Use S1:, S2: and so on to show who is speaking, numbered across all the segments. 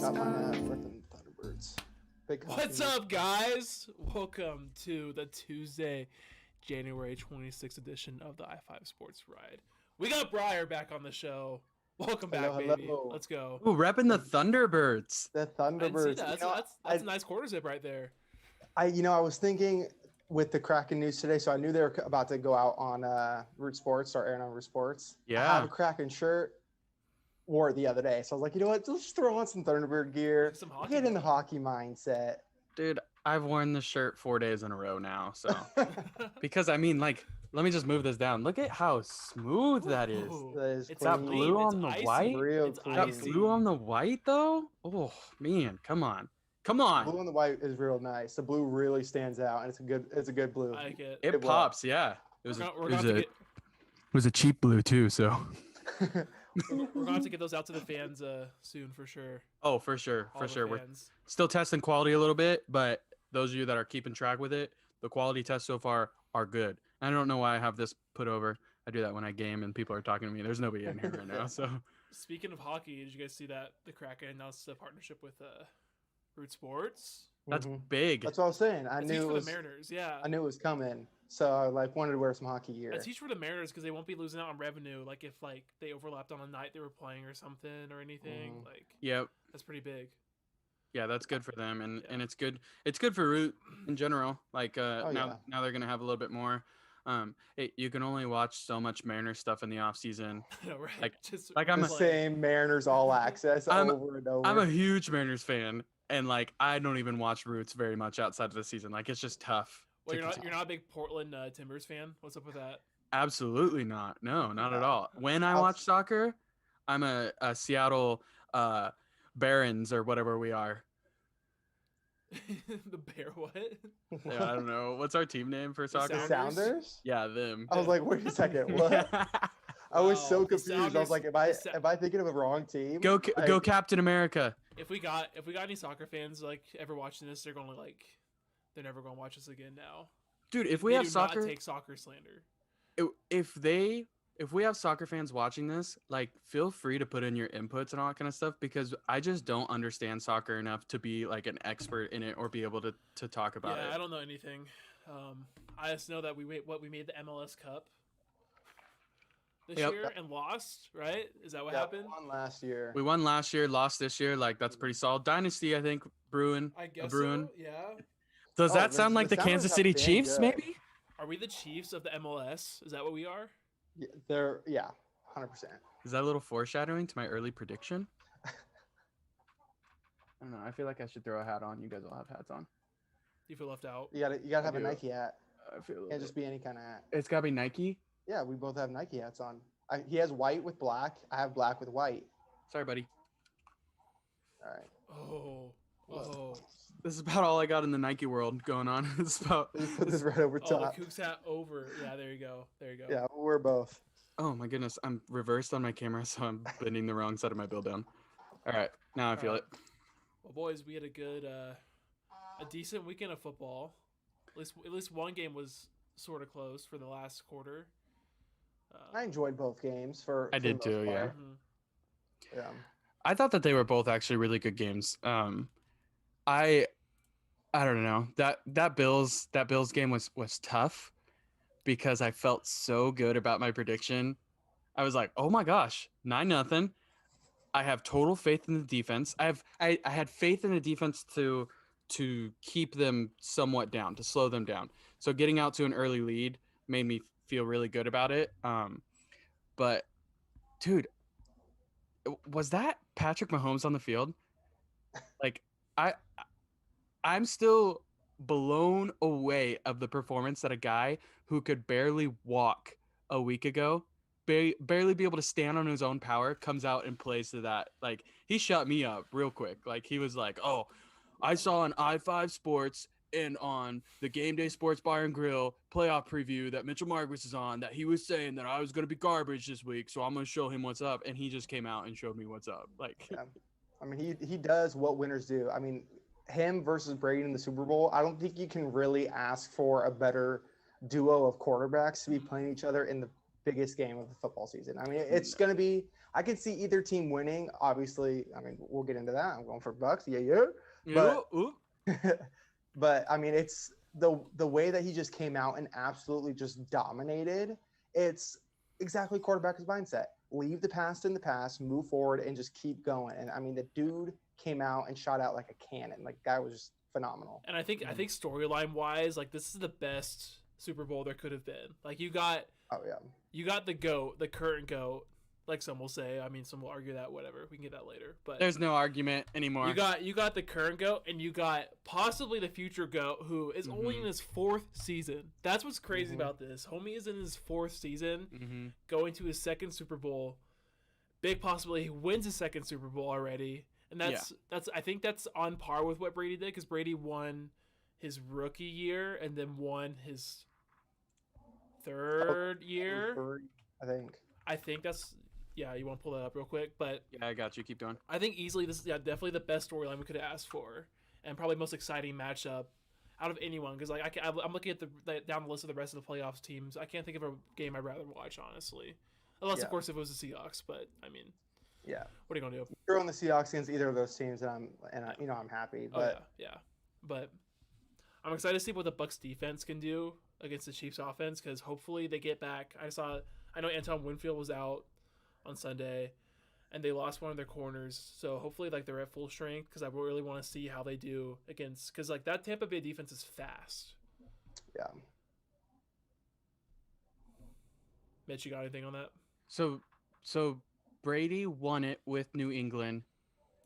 S1: Got mine at freaking Thunderbirds. Big
S2: What's
S1: company.
S2: up, guys? Welcome to the Tuesday, January 26th edition of the i5 Sports Ride. We got Briar back on the show. Welcome back,
S1: Hello,
S2: baby.
S1: hello.
S2: Let's go.
S3: Ooh, repping the Thunderbirds.
S1: The
S2: I didn't see
S1: Thunderbirds.
S2: that. That's a nice quarter zip right there.
S1: I was thinking with the Kraken news today, so I knew they were about to go out on Root Sports, start airing on Root Sports. I
S3: Yeah.
S1: have a Kraken shirt, wore it the other day, so I was like, you know what? Let's just throw on some Thunderbird gear.
S2: Some hockey
S1: Get in the
S2: gear.
S1: hockey mindset.
S3: Dude, I've worn this shirt 4 days in a row now. So, because I mean, like, let me just move this down. Look at how smooth that is.
S2: Ooh,
S1: That is
S2: it's
S3: That
S1: clean.
S2: clean.
S3: blue
S2: It's
S3: on the
S2: icy.
S3: white?
S1: Real
S2: It's
S1: clean.
S3: That
S2: icy.
S3: blue on the white, though? Oh, man, come on. Come
S1: Blue
S3: on.
S1: and the white is real nice. The blue really stands out, and it's a good blue.
S2: I like it.
S3: It
S1: It
S3: pops, yeah. It was,
S2: We're
S3: it
S2: gonna
S3: was
S2: have to
S3: a,
S2: get
S3: it was a cheap blue, too, so.
S2: we're gonna have to get those out to the fans soon for sure.
S3: Oh, for sure.
S2: All
S3: For
S2: the
S3: sure. We're
S2: fans.
S3: still testing quality a little bit, but those of you that are keeping track with it, the quality tests so far are good. I don't know why I have this put over. I do that when I game and people are talking to me. There's nobody in here right now, so.
S2: Speaking of hockey, did you guys see that the Kraken announced a partnership with Root Sports?
S3: That's
S1: Mhm.
S3: big.
S1: That's what I was saying. I
S2: It's
S1: knew
S2: huge
S1: it
S2: for
S1: was.
S2: the Mariners, yeah.
S1: I knew it was coming, so I wanted to wear some hockey gear.
S2: It's huge for the Mariners because they won't be losing out on revenue. Like if they overlapped on a night they were playing or something or anything.
S1: Mhm.
S2: Like
S3: Yep.
S2: that's pretty big.
S3: Yeah, that's good for them, and
S2: Yeah.
S3: and it's good. It's good for Root in general. Like
S1: Oh,
S3: now
S1: yeah.
S3: now they're gonna have a little bit more. You can only watch so much Mariner stuff in the off season.
S2: I know, right?
S3: Like-
S2: Just
S3: like I'm
S1: The
S3: a-
S1: same Mariners All Access
S3: I'm-
S1: over and over.
S3: I'm a huge Mariners fan, and like I don't even watch Roots very much outside of the season. Like it's just tough.
S2: Well,
S3: to
S2: you're not a big Portland Timbers fan. What's up with that?
S3: Absolutely not. No, not at
S1: Yeah.
S3: all. When I
S1: I'll-
S3: watch soccer, I'm a Seattle Barons or whatever we are.
S2: The Bear what?
S3: Yeah, I don't know. What's our team name for soccer?
S1: The
S2: Sounders?
S1: Sounders?
S3: Yeah, them.
S1: I was like, wait a second, what? I was
S2: Wow,
S1: so
S2: the
S1: confused. I was
S2: Sounders-
S1: like, am I thinking of the wrong team?
S3: Go
S1: Like,
S3: Captain America.
S2: If we got any soccer fans like ever watching this, they're never gonna watch us again now.
S3: Dude, if we
S2: They
S3: have
S2: do
S3: soccer,
S2: not take soccer slander.
S3: if we have soccer fans watching this, like feel free to put in your inputs and all that kind of stuff, because I just don't understand soccer enough to be like an expert in it or be able to talk about
S2: Yeah,
S3: it.
S2: I don't know anything. I just know that we made the MLS Cup this
S3: Yep.
S2: year and lost. Right? Is that what
S1: yeah,
S2: happened?
S1: won last year.
S3: We won last year, lost this year. Like that's pretty solid. Dynasty, I think, brewing.
S2: I guess
S3: brewing.
S2: so. Yeah.
S3: Does
S1: Oh,
S3: that
S1: the-
S3: sound like
S1: the
S3: the
S1: Sounders
S3: Kansas
S1: have
S3: City
S1: been
S3: Chiefs?
S1: good.
S3: Maybe.
S2: Are we the Chiefs of the MLS? Is that what we are?
S1: They're 100%.
S3: Is that a little foreshadowing to my early prediction? I don't know. I feel like I should throw a hat on. You guys all have hats on.
S2: Do you feel left out?
S1: You gotta have
S3: I
S1: a
S3: do.
S1: Nike hat.
S3: I feel. a little
S1: Can't just
S3: bit-
S1: be any kind of hat.
S3: It's gotta be Nike.
S1: Yeah, we both have Nike hats on. He has white with black. I have black with white.
S3: Sorry, buddy.
S1: All right.
S2: Oh. Whoa.
S3: This is about all I got in the Nike world going on. It's about.
S1: You put this right over
S2: Oh,
S1: top.
S2: the Cougs hat over. Yeah, there you go. There you go.
S1: Yeah, we're both.
S3: Oh my goodness, I'm reversed on my camera, so I'm bending the wrong side of my build down. All right, now I feel
S2: All
S3: it.
S2: Well, boys, we had a decent weekend of football. At least one game was sort of close for the last quarter.
S1: I enjoyed both games
S3: I
S1: for
S3: did
S1: the most
S3: too, yeah.
S1: part.
S2: Mhm.
S1: Yeah.
S3: I thought that they were both actually really good games. I don't know, that Bills game was tough because I felt so good about my prediction. I was like, oh my gosh, 9-0. I have total faith in the defense. I had faith in the defense to keep them somewhat down, to slow them down. So getting out to an early lead made me feel really good about it. But dude, was that Patrick Mahomes on the field? Like I'm still blown away of the performance that a guy who could barely walk a week ago, barely be able to stand on his own power, comes out and plays to that. Like he shut me up real quick. Like he was like, "Oh, I saw on i5 Sports and on the Game Day Sports Bar and Grill playoff preview that Mitchell Marquis is on, that he was saying that I was going to be garbage this week, so I'm going to show him what's up." And he just came out and showed me what's up. Like,
S1: Yeah. I mean, he does what winners do. I mean, him versus Brady in the Super Bowl, I don't think you can really ask for a better duo of quarterbacks to be playing each other in the biggest game of the football season. I mean, it's going to be. I could see either team winning. Obviously, I mean, we'll get into that. I'm going for Bucks. Yeah. But but I mean, it's the way that he just came out and absolutely just dominated. It's exactly quarterback's mindset. Leave the past in the past, move forward, and just keep going. And I mean, the dude came out and shot out like a cannon. Like, guy was just phenomenal.
S2: And I think storyline wise, like, this is the best Super Bowl there could have been. Like, you got the GOAT, the current GOAT, like some will say. I mean, some will argue that, whatever. We can get that later. But
S3: there's no argument anymore.
S2: You got the current GOAT, and you got possibly the future GOAT, who is only in his 4th season. That's what's crazy about this. Homie is in his 4th season, going to his 2nd Super Bowl. Big possibility he wins his 2nd Super Bowl already. And that's I think that's on par with what Brady did, because Brady won his rookie year and then won his 3rd year. I think that's you want to pull that up real quick, but
S3: yeah, I got you. Keep going.
S2: I think easily this is definitely the best storyline we could have asked for, and probably most exciting matchup out of anyone. Because like I'm looking at down the list of the rest of the playoffs teams. I can't think of a game I'd rather watch, honestly, unless of course if it was the Seahawks. But I mean, what are you gonna do?
S1: Throwing the Seahawks against either of those teams, and I'm happy. But
S2: but I'm excited to see what the Bucks defense can do against the Chiefs offense, because hopefully they get back. I know Anton Winfield was out on Sunday, and they lost one of their corners. So hopefully, like, they're at full strength, because I really want to see how they do against, because like that Tampa Bay defense is fast.
S1: Yeah.
S2: Mitch, you got anything on that?
S3: So Brady won it with New England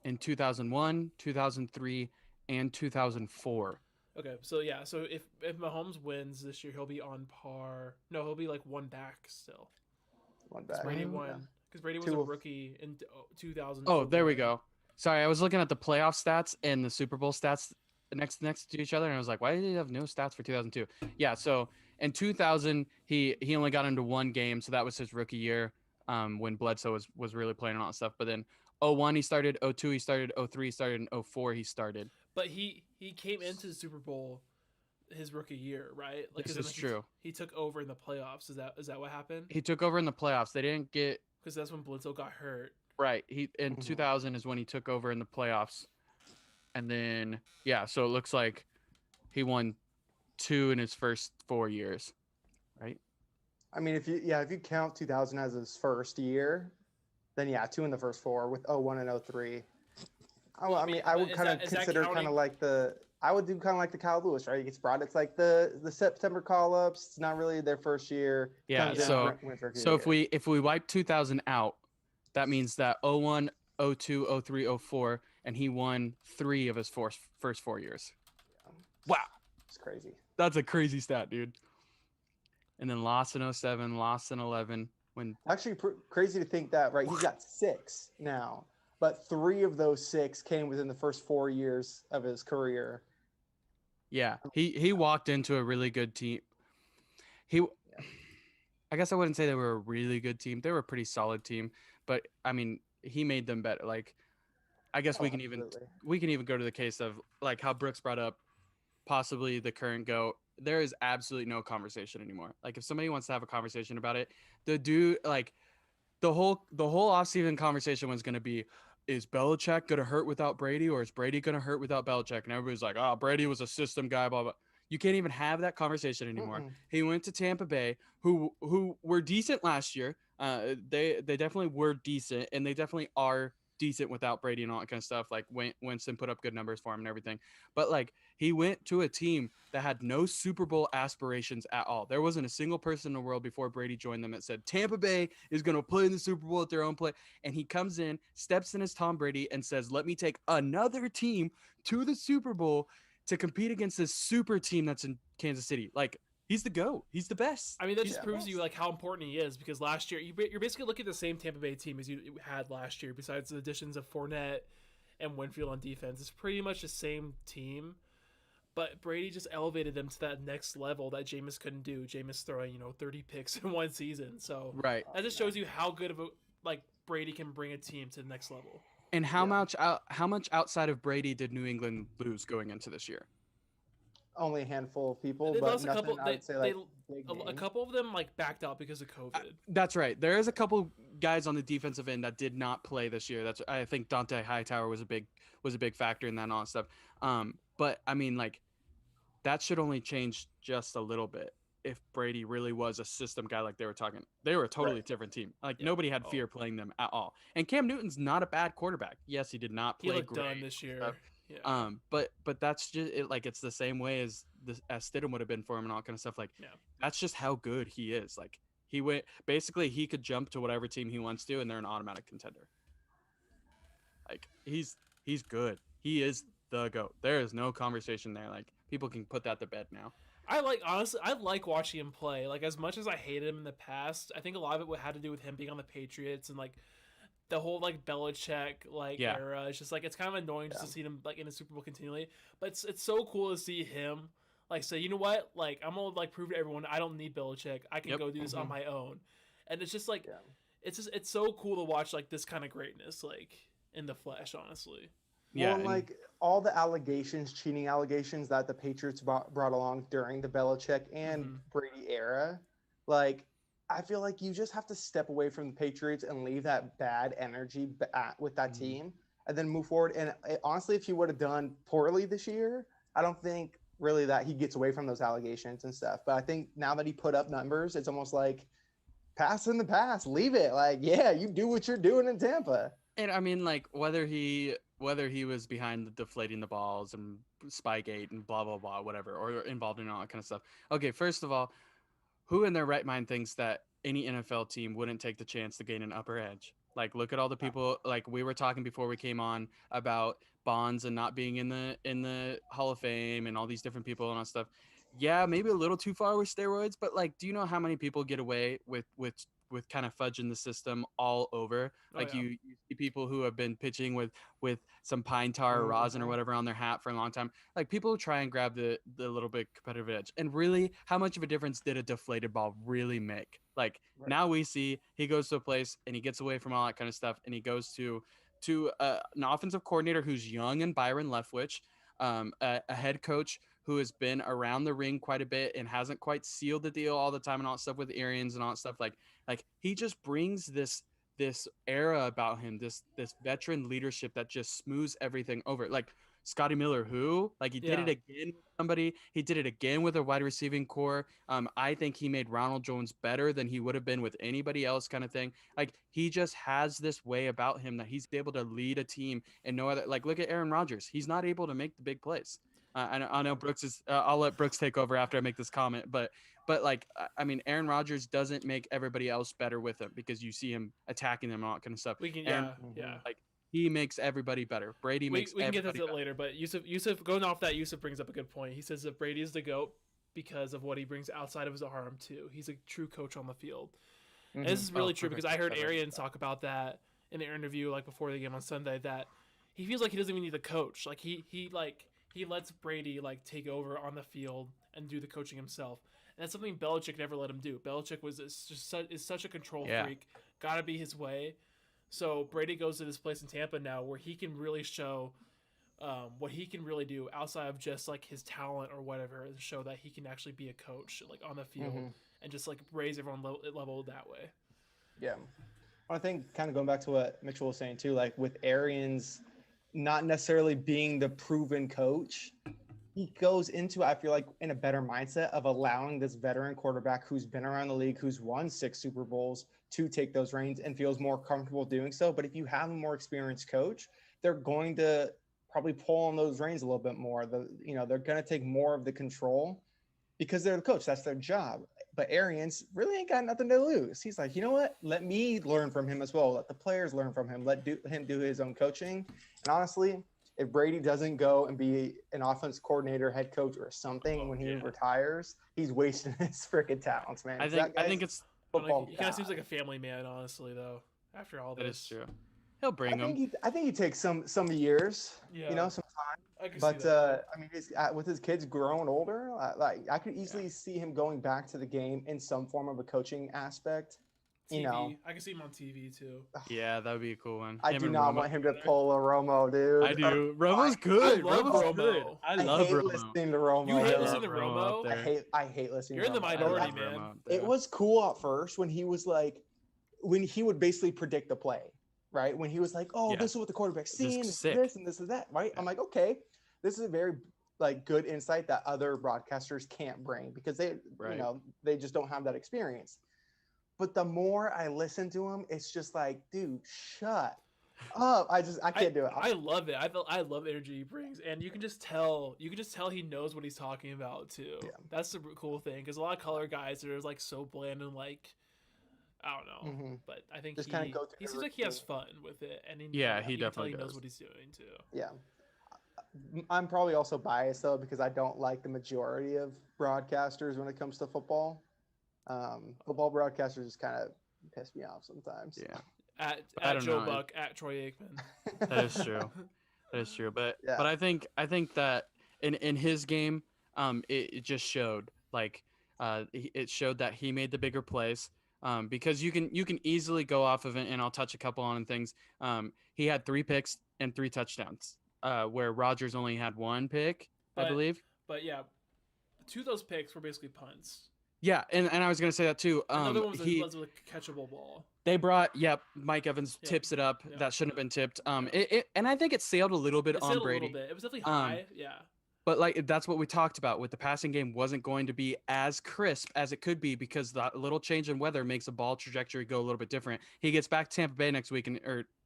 S3: in 2001, 2003, and 2004.
S2: Okay, so if Mahomes wins this year, he'll be on par. No, he'll be like one back still.
S1: One back.
S2: Brady won. Because Brady was a rookie in 2000.
S3: Oh, there we go. Sorry, I was looking at the playoff stats and the Super Bowl stats next to each other, and I was like, why did he have no stats for 2002? Yeah, so in 2000, he only got into one game, so that was his rookie year, when Bledsoe was really playing and all that stuff. But then 01 he started, 02 he started, 03 he started, and 04 he started.
S2: But he came into the Super Bowl his rookie year, right? Like,
S3: this is true. He
S2: took over in the playoffs. Is that what happened?
S3: He took over in the playoffs. They didn't get,
S2: because that's when Bledsoe got hurt.
S3: Right. He in 2000 is when he took over in the playoffs. And then so it looks like he won 2 in his first 4 years, right?
S1: I mean, if you count 2000 as his first year, then 2 in the first 4 with 01 and 03. I mean, I would kind of consider kind of like I would do kind of like the Kyle Lewis, right? He gets brought. It's like the September call-ups. It's not really their first year.
S3: Yeah. So if we wipe 2000 out, that means that 01, 02, 03, 04, and he won 3 of his first 4 years.
S1: Yeah.
S3: Wow.
S1: It's crazy.
S3: That's a crazy stat, dude. And then lost in 07, lost in 11. When
S1: actually crazy to think that, right? He's got 6 now, but 3 of those 6 came within the first 4 years of his career.
S3: Yeah, he walked into a really good team. I guess I wouldn't say they were a really good team. They were a pretty solid team, but I mean, he made them better. Like, I guess we can even go to the case of like how Brooks brought up possibly the current GOAT. There is absolutely no conversation anymore. Like, if somebody wants to have a conversation about it, the dude, like, the whole offseason conversation was going to be, is Belichick going to hurt without Brady, or is Brady going to hurt without Belichick? And everybody's like, oh, Brady was a system guy, blah, blah. You can't even have that conversation anymore. He went to Tampa Bay, who were decent last year. They definitely were decent, and they definitely are decent without Brady and all that kind of stuff. Like, Winston put up good numbers for him and everything. But, like, he went to a team that had no Super Bowl aspirations at all. There wasn't a single person in the world before Brady joined them that said Tampa Bay is going to play in the Super Bowl at their own play. And he comes in, steps in as Tom Brady, and says, let me take another team to the Super Bowl to compete against this super team that's in Kansas City. Like, he's the GOAT. He's the best.
S2: I mean, that just proves to you like how important he is, because last year you're basically looking at the same Tampa Bay team as you had last year, besides the additions of Fournette and Winfield on defense. It's pretty much the same team, but Brady just elevated them to that next level that Jameis couldn't do. Jameis throwing 30 picks in one season, so
S3: right.
S2: That just shows you how good of a Brady can bring a team to the next level.
S3: And how much outside of Brady did New England lose going into this year?
S1: only a handful of people,
S2: They
S1: but
S2: lost a
S1: nothing
S2: couple.
S1: I would say like big
S2: A
S1: names.
S2: couple of them like backed out because of COVID.
S3: That's right. There is a couple guys on the defensive end that did not play this year. That's I think Dante Hightower was a big factor in that and all that stuff. But I mean, like, that should only change just a little bit if Brady really was a system guy like they were talking. They were a totally different team. Like, nobody had fear playing them at all. And Cam Newton's not a bad quarterback. Yes, he did not play
S2: He looked
S3: great
S2: done this year. Yeah.
S3: But that's just it. Like, it's the same way as Stidham would have been for him and all kind of stuff. Like, that's just how good he is. Like, he could jump to whatever team he wants to, and they're an automatic contender. Like, he's good. He is the GOAT. There is no conversation there. Like, people can put that to bed now.
S2: Honestly, I like watching him play. Like, as much as I hated him in the past, I think a lot of it had to do with him being on the Patriots and like the whole like Belichick era. It's just like it's kind of annoying just to see him like in the Super Bowl continually. But it's so cool to see him like say, you know what, like I'm gonna like prove to everyone I don't need Belichick. I can go do this on my own. And it's just like it's so cool to watch like this kind of greatness like in the flesh, honestly.
S1: Yeah, well, like all the allegations, cheating allegations that the Patriots brought along during the Belichick and Brady era, like I feel like you just have to step away from the Patriots and leave that bad energy with that team and then move forward. And honestly, if he would have done poorly this year, I don't think really that he gets away from those allegations and stuff. But I think now that he put up numbers, it's almost like pass in the past, leave it. Like, yeah, you do what you're doing in Tampa.
S3: And I mean, like, whether he was behind the deflating the balls and Spygate and blah, blah, blah, whatever, or involved in all that kind of stuff. Okay, first of all, who in their right mind thinks that any NFL team wouldn't take the chance to gain an upper edge? Like, look at all the people, like we were talking before we came on about Bonds and not being in the Hall of Fame and all these different people and all that stuff. Yeah, maybe a little too far with steroids, but like, do you know how many people get away with kind of fudging the system all over? Like, you see people who have been pitching with some pine tar or rosin or whatever on their hat for a long time. Like, people try and grab the little bit competitive edge. And really, how much of a difference did a deflated ball really make? Like, now we see he goes to a place and he gets away from all that kind of stuff, and he goes to an offensive coordinator who's young and Byron Leftwich, a head coach who has been around the ring quite a bit and hasn't quite sealed the deal all the time and all that stuff with Arians and all that stuff. Like he just brings this era about him, this veteran leadership that just smooths everything over. Like Scotty Miller, who like he did it again with somebody. He did it again with a wide receiving core. I think he made Ronald Jones better than he would have been with anybody else, kind of thing. Like, he just has this way about him that he's able to lead a team and no other. Like, look at Aaron Rodgers. He's not able to make the big plays. I know Brooks is. I'll let Brooks take over after I make this comment, but like, I mean, Aaron Rodgers doesn't make everybody else better with him because you see him attacking them and all that kind of stuff.
S2: We can,
S3: like, he makes everybody better. Brady makes.
S2: We can get to
S3: that
S2: later, but Yusuf going off that, Yusuf brings up a good point. He says that Brady is the GOAT because of what he brings outside of his arm too. He's a true coach on the field. And this is really true because I heard Arians talk about that in an interview like before the game on Sunday, that he feels like he doesn't even need a coach. Like he lets Brady like take over on the field and do the coaching himself. And that's something Belichick never let him do. Belichick is such a control freak. Gotta be his way. So Brady goes to this place in Tampa now where he can really show what he can really do outside of just like his talent or whatever, and show that he can actually be a coach like on the field and just like raise everyone level that way.
S1: Yeah. I think kind of going back to what Mitchell was saying too, like with Arians not necessarily being the proven coach, he goes into, I feel like, in a better mindset of allowing this veteran quarterback who's been around the league, who's won 6 Super Bowls, to take those reins and feels more comfortable doing so. But if you have a more experienced coach, they're going to probably pull on those reins a little bit more. They're going to take more of the control because they're the coach. That's their job. But Arians really ain't got nothing to lose. He's like, you know what? Let me learn from him as well. Let the players learn from him. Let him do his own coaching. And honestly, if Brady doesn't go and be an offense coordinator, head coach, or something when he retires, he's wasting his freaking talents, man.
S3: I think it's
S1: football.
S2: He kind of seems like a family man, honestly, though. After all this,
S3: that is true. He'll bring him.
S1: I think he takes some years, some time. But I mean, with his kids growing older, I could easily see him going back to the game in some form of a coaching aspect. You know,
S2: I can see him on TV too.
S3: Yeah, that would be a cool one.
S1: I do not want him to pull a Romo, dude.
S3: I do. Romo's good.
S2: I love
S3: Romo's good.
S2: Romo.
S3: I
S1: I
S3: love
S1: hate
S3: Romo.
S1: listening to Romo.
S2: You hate
S3: I
S2: listening
S3: love
S2: to Romo?
S3: up there.
S1: I hate listening.
S2: You're
S1: to
S2: in the
S1: Romo.
S2: minority,
S3: love
S2: man.
S3: Romo up there.
S1: It was cool at first when he was like, when he would basically predict the play, right? When he was like, "Oh,
S3: Yeah.
S1: this is what the quarterback's seeing, this is
S3: sick.
S1: this and this is that," right?
S3: Yeah.
S1: I'm like, okay, this is a very like good insight that other broadcasters can't bring because they,
S3: Right.
S1: you know, they just don't have that experience. But the more I listen to him, it's just like, dude, shut up. I can't do it.
S2: I love it. I love the energy he brings, and you can just tell he knows what he's talking about too.
S1: Yeah.
S2: That's the cool thing because a lot of color guys are like so bland and like I don't know,
S1: Mhm.
S2: but I think
S1: Just kinda go through
S2: he
S1: the
S2: seems like he has
S1: routine.
S2: fun with it, and
S3: Yeah,
S2: you
S3: he
S2: can tell
S3: definitely
S2: he knows
S3: does.
S2: what he's doing too.
S1: Yeah. I'm probably also biased though because I don't like the majority of broadcasters when it comes to football. Football broadcasters just kind of piss me off sometimes.
S3: Yeah,
S2: At
S3: I don't
S2: Joe
S3: know.
S2: Buck, at Troy Aikman.
S3: that is true. That is true. But
S1: Yeah.
S3: but I think that in his game, it just showed like it showed that he made the bigger plays. Because you can easily go off of it, and I'll touch a couple on things. He had 3 picks and 3 touchdowns, where Rodgers only had 1 pick, I
S2: But-
S3: believe.
S2: But yeah, 2 of those picks were basically punts.
S3: Yeah, and I was gonna say that too.
S2: Another one was a catchable ball.
S3: They brought, Mike Evans
S2: Yeah.
S3: tips it up.
S2: Yeah.
S3: That shouldn't have been tipped.
S2: Yeah.
S3: And I think it sailed a little bit
S2: It
S3: on
S2: sailed a
S3: Brady.
S2: little bit. It was definitely high. Yeah.
S3: But like that's what we talked about with the passing game wasn't going to be as crisp as it could be because that little change in weather makes a ball trajectory go a little bit different. He gets back to Tampa Bay next week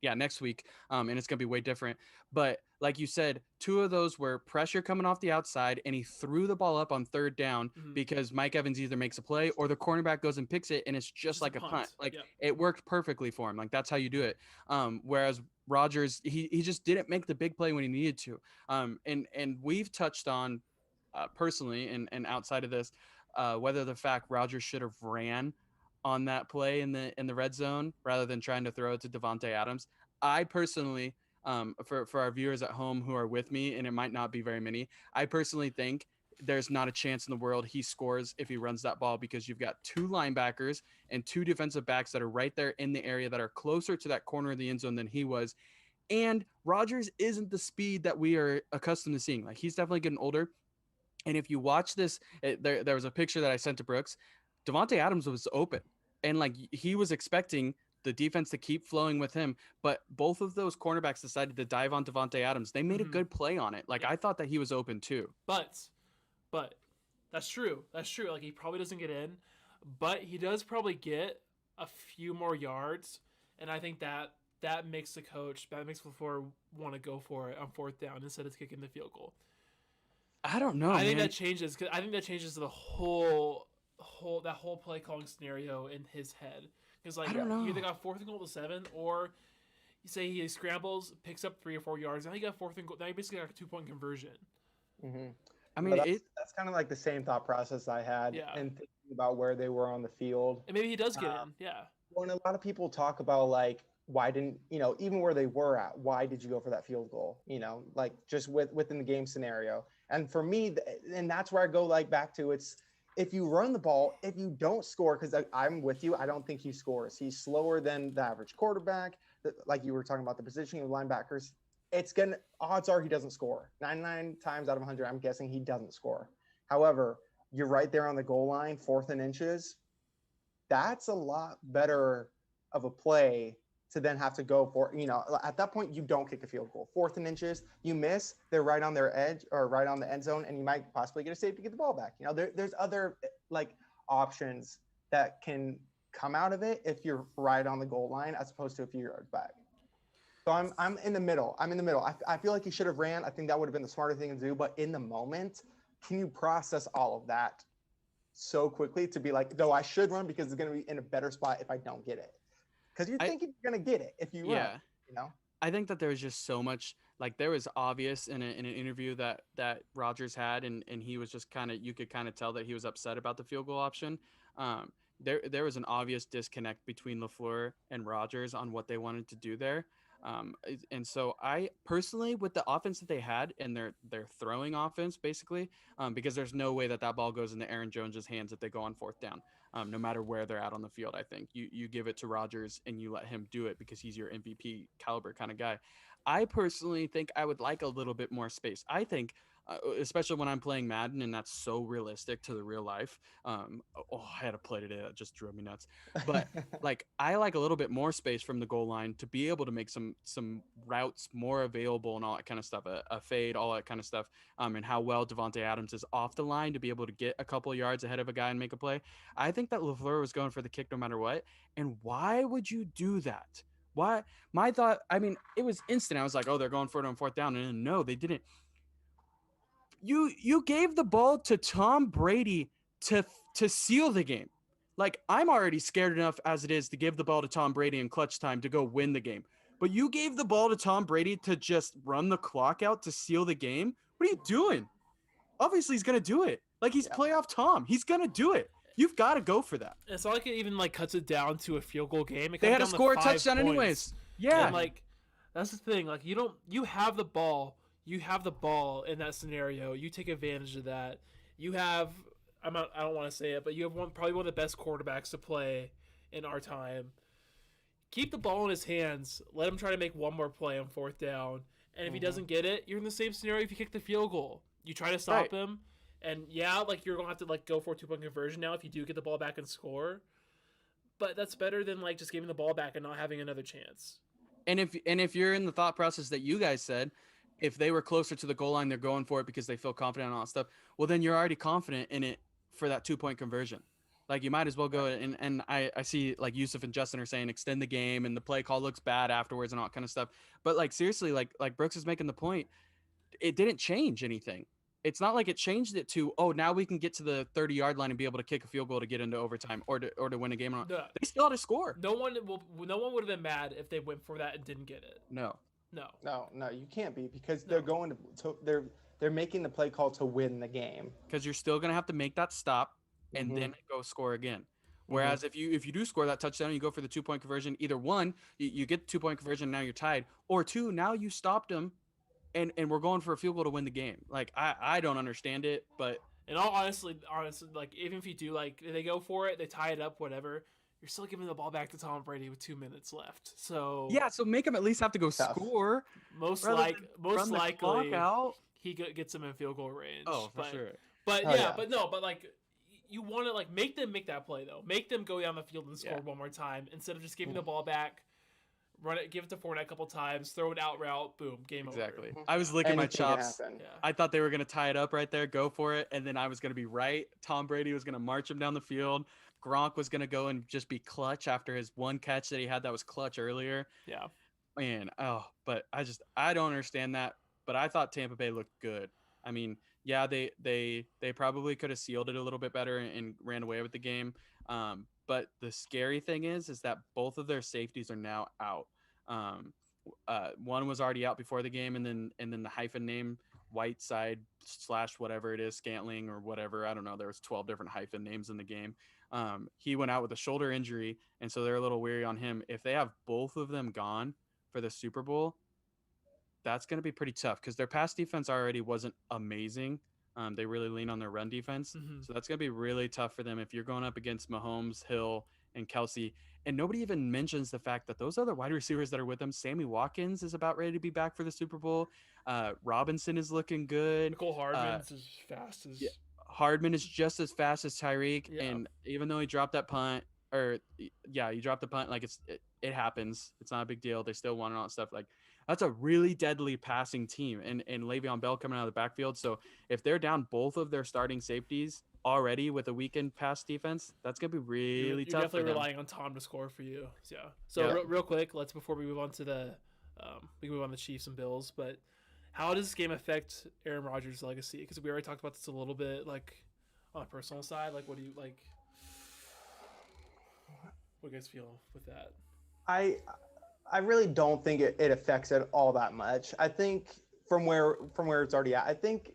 S3: next week, and it's gonna be way different. But like you said, 2 of those were pressure coming off the outside, and he threw the ball up on 3rd down
S2: Mhm.
S3: because Mike Evans either makes a play or the cornerback goes and picks it, and it's just like a punt. Like
S2: Yeah.
S3: it worked perfectly for him. Like that's how you do it. Whereas Rodgers, he just didn't make the big play when he needed to. And we've touched on personally and outside of this, whether the fact Rodgers should have ran on that play in the red zone rather than trying to throw it to Davante Adams. I personally, for our viewers at home who are with me, and it might not be very many, I personally think there's not a chance in the world he scores if he runs that ball because you've got 2 linebackers and 2 defensive backs that are right there in the area that are closer to that corner of the end zone than he was. And Rodgers isn't the speed that we are accustomed to seeing. Like he's definitely getting older. And if you watch this, there was a picture that I sent to Brooks. Davante Adams was open, and like he was expecting the defense to keep flowing with him, but both of those cornerbacks decided to dive on Davante Adams. They made a good play on it. Like
S2: Yeah.
S3: I thought that he was open too.
S2: But that's true. That's true. Like he probably doesn't get in, but he does probably get a few more yards, and I think that makes LaFleur want to go for it on 4th down instead of kicking the field goal.
S3: I don't know.
S2: I think
S3: man.
S2: that changes. I think that changes the whole play calling scenario in his head. Because like
S3: I don't know.
S2: you either got 4th and goal to 7, or you say he scrambles, picks up 3 or 4 yards. Now you got 4th and goal. Now you basically got a 2-point conversion.
S1: Mm-hmm.
S3: I mean,
S1: that's kind of like the same thought process I had and thinking about where they were on the field.
S2: And maybe he does get in. Yeah.
S1: When a lot of people talk about like why didn't even where they were at, why did you go for that field goal? Like just within the game scenario. And for me, and that's where I go like back to it's if you run the ball, if you don't score, because I'm with you, I don't think he scores. He's slower than the average quarterback. Like you were talking about the positioning of linebackers. Odds are he doesn't score. 99 times out of 100, I'm guessing he doesn't score. However, you're right there on the goal line, 4th and inches. That's a lot better of a play to then have to go for, at that point, you don't kick a field goal. 4th and inches, you miss, they're right on their edge or right on the end zone, and you might possibly get a save to get the ball back. There's other like options that can come out of it if you're right on the goal line as opposed to a few yards back. So I'm in the middle. I feel like he should have ran. I think that would have been the smarter thing to do. But in the moment, can you process all of that so quickly to be like, no, I should run because it's going to be in a better spot if I don't get it? Because you're thinking you're going to get it if you run. I
S3: think that there was just so much, like there was obvious in an interview that Rodgers had, and he was just you could kind of tell that he was upset about the field goal option. There was an obvious disconnect between LaFleur and Rodgers on what they wanted to do there. And so I personally, with the offense that they had and their throwing offense, basically, because there's no way that ball goes into Aaron Jones's hands if they go on 4th down. no matter where they're at on the field. I think you give it to Rodgers and you let him do it because he's your MVP caliber kind of guy. I personally think I would like a little bit more space. I think, especially when I'm playing Madden, and that's so realistic to the real life. I had a play today that just drove me nuts. But like, I like a little bit more space from the goal line to be able to make some routes more available and all that kind of stuff, a fade, all that kind of stuff, and how well Devontae Adams is off the line to be able to get a couple of yards ahead of a guy and make a play. I think that LaFleur was going for the kick no matter what. And why would you do that? Why? My thought, I mean, it was instant. I was like, oh, they're going for it on fourth down. And no, they didn't. You gave the ball to Tom Brady to seal the game. Like, I'm already scared enough as it is to give the ball to Tom Brady in clutch time to go win the game. But you gave the ball to Tom Brady to just run the clock out to seal the game? What are you doing? Obviously, he's going to do it. Like, he's playoff Tom. He's going to do it. You've got to go for that.
S2: It's not like it even like cuts it down to a field goal game.
S3: They had to score a touchdown anyways. Yeah.
S2: And like, that's the thing. Like, you have the ball. You have the ball in that scenario. You take advantage of that. You have, I don't want to say it, but you have probably one of the best quarterbacks to play in our time. Keep the ball in his hands. Let him try to make one more play on fourth down. And if he doesn't get it, you're in the same scenario if you kick the field goal. You try to stop him. And yeah, like, you're going to have to like go for a 2-point conversion now if you do get the ball back and score. But that's better than like just giving the ball back and not having another chance.
S3: And if you're in the thought process that you guys said, if they were closer to the goal line, they're going for it because they feel confident and all that stuff. Well, then you're already confident in it for that 2-point conversion. Like, you might as well go and I see like Yusuf and Justin are saying extend the game and the play call looks bad afterwards and all that kind of stuff. But like, seriously, like Brooks is making the point. It didn't change anything. It's not like it changed it to, oh, now we can get to the 30-yard line and be able to kick a field goal to get into overtime or to win a game. No. They still had to score.
S2: No one would have been mad if they went for that and didn't get it.
S3: No,
S1: you can't be, because they're going to they're making the play call to win the game.
S3: Because you're still gonna have to make that stop and then go score again. Whereas if you do score that touchdown and you go for the 2-point conversion, either one, you get the 2-point conversion, now you're tied, or two, now you stopped them. And we're going for a field goal to win the game. Like, I don't understand it, but
S2: in all honestly, like, even if you do, like, they go for it, they tie it up, whatever, you're still giving the ball back to Tom Brady with 2 minutes left. So
S3: yeah, so make him at least have to go score.
S2: Most likely, he gets him in field goal range.
S3: Oh, for sure.
S2: But but like, you want to like make them make that play though. Make them go down the field and score one more time instead of just giving the ball back. Run it, give it to Fournette a couple times, throw it out route, boom, game over.
S3: Exactly. I was licking my chops. Yeah. I thought they were going to tie it up right there, go for it, and then I was going to be right. Tom Brady was going to march him down the field. Gronk was going to go and just be clutch after his one catch that he had that was clutch earlier.
S2: Yeah.
S3: Man, but I don't understand that, but I thought Tampa Bay looked good. I mean, yeah, they probably could have sealed it a little bit better and ran away with the game. But the scary thing is that both of their safeties are now out. One was already out before the game, and then the hyphen name Whiteside / whatever it is, Scantling or whatever. I don't know. There was 12 different hyphen names in the game. He went out with a shoulder injury, and so they're a little weary on him. If they have both of them gone for the Super Bowl, that's going to be pretty tough because their pass defense already wasn't amazing. They really lean on their run defense. So that's going to be really tough for them if you're going up against Mahomes, Hill, and Kelsey. And nobody even mentions the fact that those other wide receivers that are with them, Sammy Watkins is about ready to be back for the Super Bowl. Robinson is looking good.
S2: Mecole Hardman's as fast as...
S3: Yeah, Hardman is just as fast as Tyreek. Yeah. And even though he dropped that punt, he dropped the punt, like it happens. It's not a big deal. They still won and all that stuff. Like, that's a really deadly passing team. And Le'Veon Bell coming out of the backfield. So if they're down both of their starting safeties already with a weakened pass defense, that's going to be really tough.
S2: You're definitely relying on Tom to score for you. Yeah. So real quick, before we move on to the Chiefs and Bills, but how does this game affect Aaron Rodgers' legacy? Because we already talked about this a little bit, like on a personal side. Like, what do you like? What do you guys feel with that?
S1: I really don't think it affects it all that much. I think from where it's already at, I think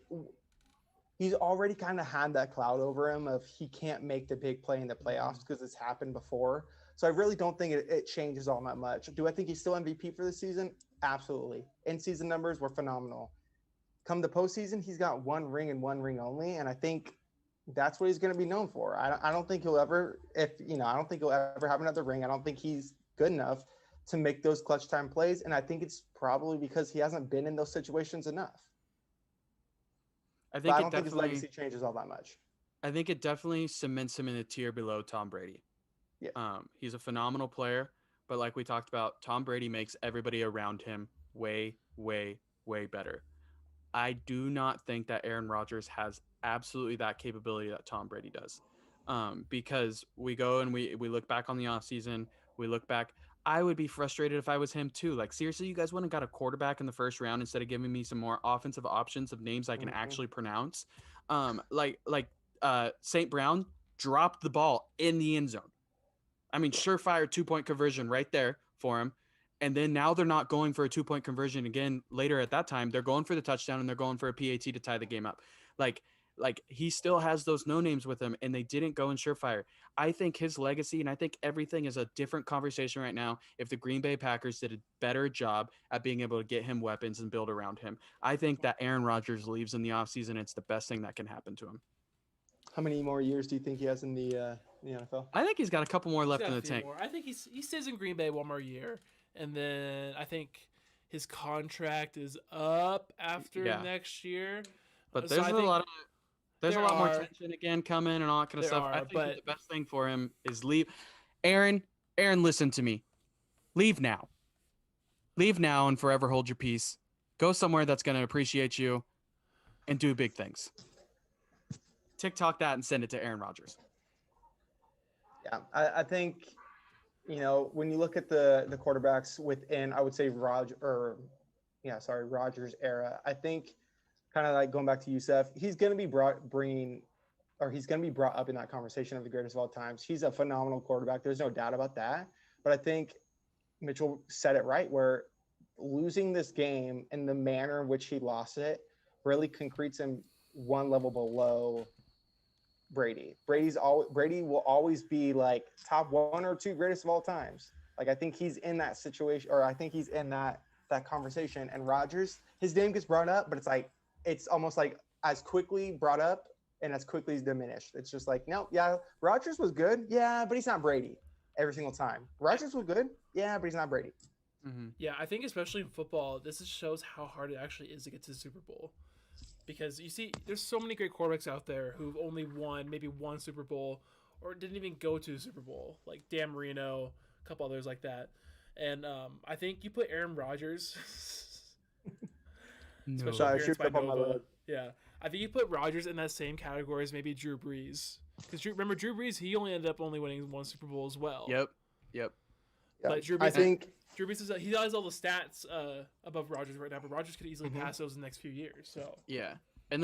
S1: he's already kind of had that cloud over him of he can't make the big play in the playoffs because it's happened before. So I really don't think it changes all that much. Do I think he's still MVP for the season? Absolutely. In-season numbers were phenomenal. Come the postseason, he's got one ring and one ring only. And I think that's what he's going to be known for. I don't think he'll ever, I don't think he'll ever have another ring. I don't think he's good enough to make those clutch time plays. And I think it's probably because he hasn't been in those situations enough.
S3: I don't
S1: think his legacy changes all that much.
S3: I think it definitely cements him in a tier below Tom Brady.
S1: Yeah.
S3: He's a phenomenal player, but like we talked about, Tom Brady makes everybody around him way, way, way better. I do not think that Aaron Rodgers has absolutely that capability that Tom Brady does. Because we go and we look back on the offseason, we look back. I would be frustrated if I was him too. Like, seriously, you guys went and got a quarterback in the first round instead of giving me some more offensive options of names I can actually pronounce. St. Brown dropped the ball in the end zone. I mean, surefire 2-point conversion right there for him. And then now they're not going for a 2-point conversion again later at that time. They're going for the touchdown and they're going for a PAT to tie the game up. Like he still has those no names with him and they didn't go in surefire. I think his legacy and I think everything is a different conversation right now if the Green Bay Packers did a better job at being able to get him weapons and build around him. I think that Aaron Rodgers leaves in the offseason. It's the best thing that can happen to him.
S1: How many more years do you think he has in the NFL?
S3: I think he's got a couple more left in the tank.
S2: I think he stays in Green Bay one more year. And then I think his contract is up after next year.
S3: But there's a lot more tension again coming and all that kind of stuff. I think the best thing for him is leave. Aaron, listen to me. Leave now. Leave now and forever hold your peace. Go somewhere that's going to appreciate you and do big things. TikTok that and send it to Aaron Rodgers.
S1: Yeah, I think, when you look at the quarterbacks within, I would say Rodgers era, I think kind of like going back to Yusuf, he's going to be brought up in that conversation of the greatest of all times. He's a phenomenal quarterback. There's no doubt about that. But I think Mitchell said it right, where losing this game and the manner in which he lost it really concretes him one level below Brady. Brady will always be like top 1 or 2 greatest of all times. Like, I think he's in that situation, or I think he's in that conversation. And Rodgers, his name gets brought up, but it's almost like as quickly brought up and as quickly as diminished. It's just like, no, yeah, Rodgers was good, yeah, but he's not Brady every single time. Rodgers was good, yeah, but he's not Brady.
S2: Mm-hmm. Yeah, I think especially in football, this shows how hard it actually is to get to the Super Bowl. Because you see, there's so many great quarterbacks out there who've only won maybe one Super Bowl or didn't even go to the Super Bowl, like Dan Marino, a couple others like that. And I think you put Aaron Rodgers,
S1: Sorry, shoot up on my load.
S2: Yeah, I think you put Rodgers in that same category as maybe Drew Brees. Because remember Drew Brees, he only ended up only winning one Super Bowl as well.
S3: Yep.
S2: But Drew Brees, he has all the stats above Rodgers right now, but Rodgers could easily pass those in the next few years. So
S3: yeah, and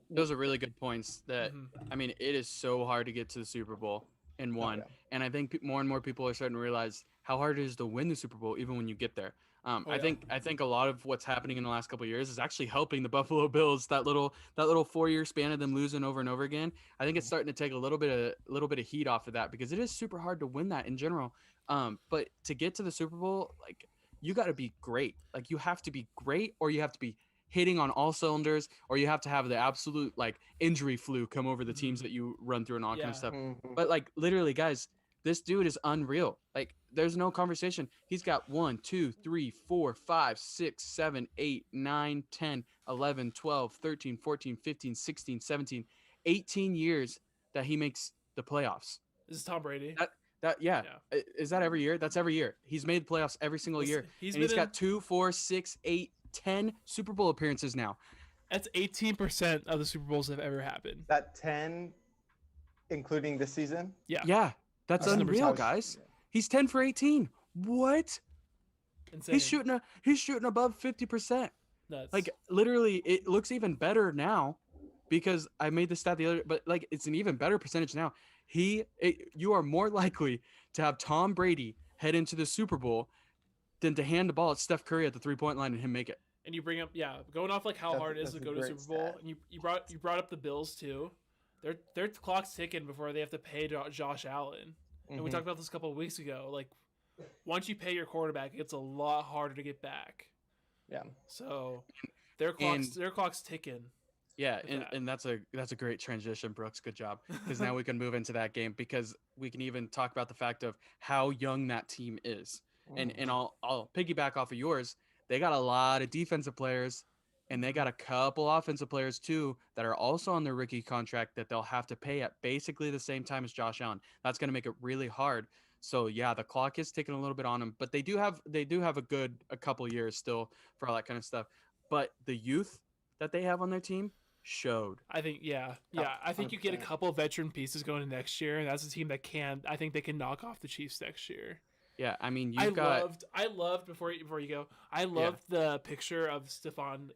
S3: those are really good points. That I mean, it is so hard to get to the Super Bowl in one, and I think more and more people are starting to realize how hard it is to win the Super Bowl, even when you get there. I think a lot of what's happening in the last couple of years is actually helping the Buffalo Bills. That little 4-year span of them losing over and over again. I think it's starting to take a little bit of heat off of that because it is super hard to win that in general. But to get to the Super Bowl, like, you got to be great. Like, you have to be great, or you have to be hitting on all cylinders, or you have to have the absolute like injury flu come over the teams that you run through and all kind of stuff. But like, literally, guys, this dude is unreal. Like, there's no conversation. He's got 1, 2, 3, 4, 5, 6, 7, 8, 9, 10, 11, 12, 13, 14, 15, 16, 17, 18 years that he makes the playoffs.
S2: This is Tom Brady.
S3: Yeah. Is that every year? That's every year. He's made the playoffs every single year. He's got 2, 4, 6, 8, 10 Super Bowl appearances now.
S2: That's 18% of the Super Bowls that have ever happened.
S1: That 10, including this season?
S3: Yeah. That's unreal, guys. He's 10 for 18. What? Insane. He's shooting above 50%.
S2: Nuts.
S3: Like, literally, it looks even better now because I made the stat the other, but like, it's an even better percentage now. You are more likely to have Tom Brady head into the Super Bowl than to hand the ball at Steph Curry at the 3-point line and him make it.
S2: And you bring up, going off like how hard it is to go to Super Bowl, and you brought up the Bills too. Their clock's ticking before they have to pay Josh Allen. And we talked about this a couple of weeks ago. Like, once you pay your quarterback, it's a lot harder to get back.
S1: Yeah.
S2: So their clock's ticking.
S3: Yeah, and that's a great transition, Brooks. Good job. Because now we can move into that game because we can even talk about the fact of how young that team is. And I'll piggyback off of yours. They got a lot of defensive players, and they got a couple offensive players too that are also on their rookie contract that they'll have to pay at basically the same time as Josh Allen. That's going to make it really hard. So yeah, the clock is ticking a little bit on them, but they do have a couple years still for all that kind of stuff. But the youth that they have on their team showed.
S2: I think, I think you get a couple veteran pieces going into next year, and that's a team that I think they can knock off the Chiefs next year.
S3: Yeah, I mean,
S2: I loved before you go. I loved the picture of Stephon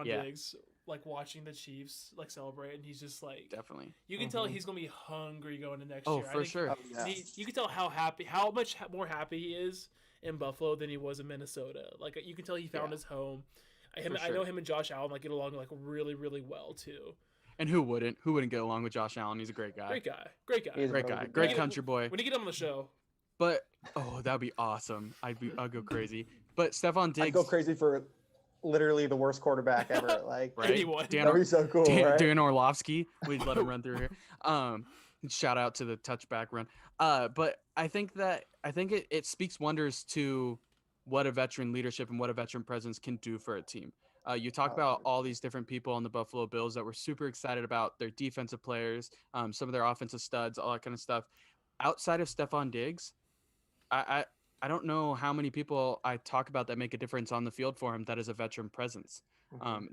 S2: Diggs like watching the Chiefs like celebrate, and he's just like
S3: definitely.
S2: You can tell he's gonna be hungry going into next
S3: year.
S2: Oh,
S3: for sure.
S2: You can tell how much more happy he is in Buffalo than he was in Minnesota. Like you can tell he found his home. I know him and Josh Allen like get along like really, really well too.
S3: And who wouldn't? Who wouldn't get along with Josh Allen? He's a great guy.
S2: Great guy.
S3: Great country boy.
S2: When you get him on the show.
S3: But that'd be awesome. I'd go crazy. But Stephon Diggs,
S1: I'd go crazy for literally the worst quarterback ever. Like
S3: right?
S1: That'd be so cool. Right?
S3: Dan Orlovsky. We'd let him run through here. Shout out to the touchback run. But I think it speaks wonders to what a veteran leadership and what a veteran presence can do for a team. You talk about all these different people on the Buffalo Bills that were super excited about their defensive players, some of their offensive studs, all that kind of stuff. Outside of Stephon Diggs, I don't know how many people I talk about that make a difference on the field for him that is a veteran presence,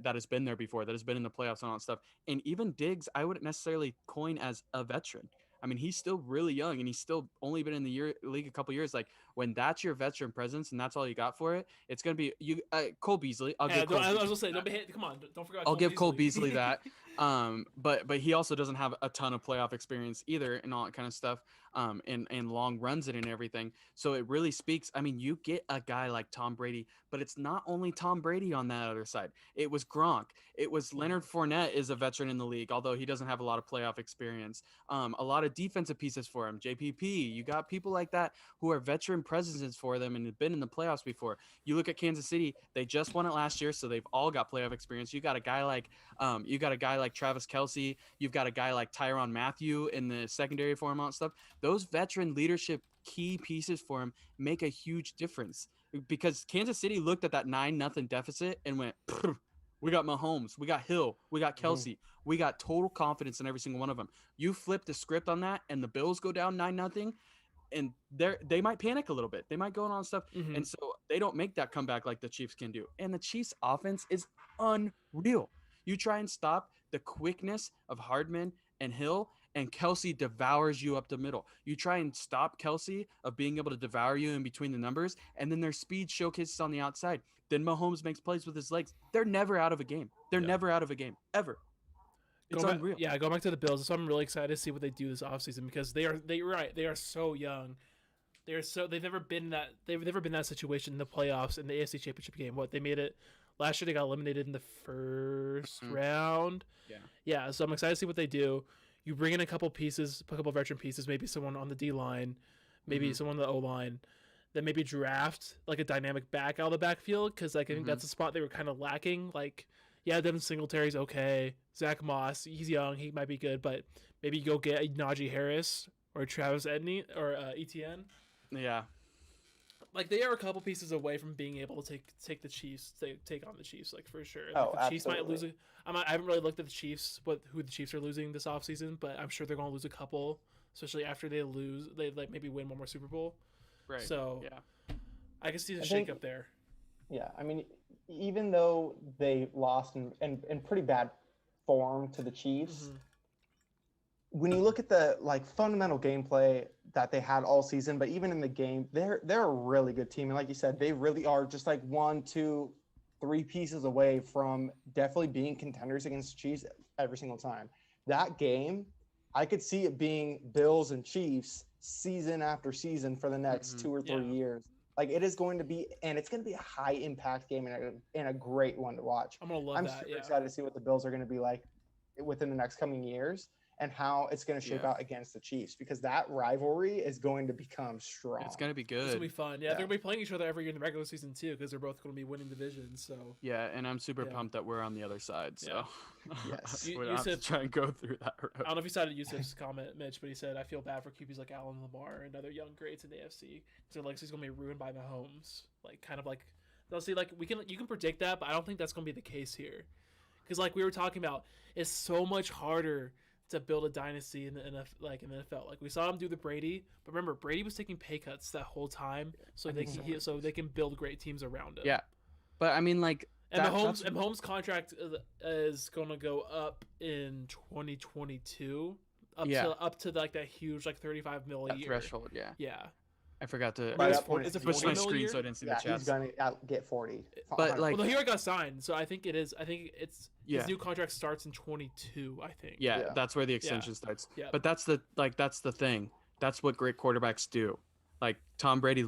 S3: that has been there before, that has been in the playoffs and all that stuff. And even Diggs, I wouldn't necessarily coin as a veteran. I mean, he's still really young, and he's still only been in the league a couple years. Like, when that's your veteran presence and that's all you got for it, it's going to be Cole Beasley.
S2: I was going to say, come on, don't forget
S3: I'll give Cole Beasley that. But he also doesn't have a ton of playoff experience either and all that kind of stuff, and long runs it and everything. So it really speaks. I mean, you get a guy like Tom Brady, but it's not only Tom Brady on that other side. It was Gronk. It was Leonard Fournette is a veteran in the league, although he doesn't have a lot of playoff experience. A lot of defensive pieces for him. JPP, you got people like that who are veteran presences for them and have been in the playoffs before. You look at Kansas City, they just won it last year, so they've all got playoff experience. You got a guy like Travis Kelce. You've got a guy like Tyrann Mathieu in the secondary for him and stuff. Those veteran leadership key pieces for him make a huge difference, because Kansas City looked at that 9-0 deficit and went, we got Mahomes, we got Hill, we got Kelce, we got total confidence in every single one of them. You flip the script on that and the Bills go down 9-0, and they might panic a little bit. They might go on and stuff. And so they don't make that comeback like the Chiefs can do. And the Chiefs offense is unreal. You try and stop the quickness of Hardman and Hill, and Kelce devours you up the middle. You try and stop Kelce of being able to devour you in between the numbers, and then their speed showcases on the outside. Then Mahomes makes plays with his legs. They're never out of a game. They're never out of a game, ever. It's unreal.
S2: Going back to the Bills, so I'm really excited to see what they do this offseason, because they are so young. They've never been in that situation in the playoffs in the AFC Championship game. They made it last year. They got eliminated in the first round. Yeah. So I'm excited to see what they do. You bring in a couple veteran pieces, maybe someone on the D line, maybe someone on the O line. Then maybe draft like a dynamic back out of the backfield, because I think that's a spot they were kind of lacking. Like, Devin Singletary's okay. Zach Moss, he's young, he might be good, but maybe you go get Najee Harris or Travis Etienne.
S3: Yeah.
S2: Like, they are a couple pieces away from being able to take the Chiefs, take on the Chiefs, like, for sure. Like, the Chiefs might lose. I haven't really looked at the Chiefs, who the Chiefs are losing this offseason, but I'm sure they're going to lose a couple, especially after they like maybe win one more Super Bowl.
S3: Right.
S2: So I can see the shake-up there.
S1: Yeah, I mean, even though they lost in pretty bad form to the Chiefs, when you look at the fundamental gameplay that they had all season, but even in the game, they're a really good team. And like you said, they really are just like 1, 2, 3 pieces away from definitely being contenders against the Chiefs every single time. That game, I could see it being Bills and Chiefs season after season for the next 2 or 3 years. Like, it is going to be, and it's going to be a high impact game and a great one to watch.
S2: I'm going to love that.
S1: I'm super excited to see what the Bills are going to be like within the next coming years. and how it's going to shape out against the Chiefs, because that rivalry is going to become strong.
S3: It's going to be good.
S2: It's going to be fun. Yeah, they're going to be playing each other every year in the regular season too, because they're both going to be winning divisions. So
S3: yeah, and I'm super pumped that we're on the other side. So
S1: yes,
S3: we don't have to try and go through that road.
S2: I don't know if you cited Yusuf's comment, Mitch, but he said, "I feel bad for QBs like Allen Lamar and other young greats in the AFC. So legacy's going to be ruined by Mahomes. Like kind of like, they'll see like you can predict that, but I don't think that's going to be the case here, because like we were talking about, it's so much harder to build a dynasty in the NFL, like in the NFL. Like we saw him do the Brady, but remember Brady was taking pay cuts that whole time, so they can build great teams around him.
S3: Yeah, but I mean, like,
S2: and Mahomes' contract is going to go up in 2022, up to like that huge like 35 mil a year
S3: threshold. Yeah. I forgot to
S2: is it
S3: push my screen so I didn't see the chat.
S1: He's gonna get 40.
S3: But like,
S2: well, he already got signed, so I think it's his new contract starts in 22. I think.
S3: Yeah, that's where the extension starts.
S2: Yeah.
S3: But that's the thing. That's what great quarterbacks do. Like Tom Brady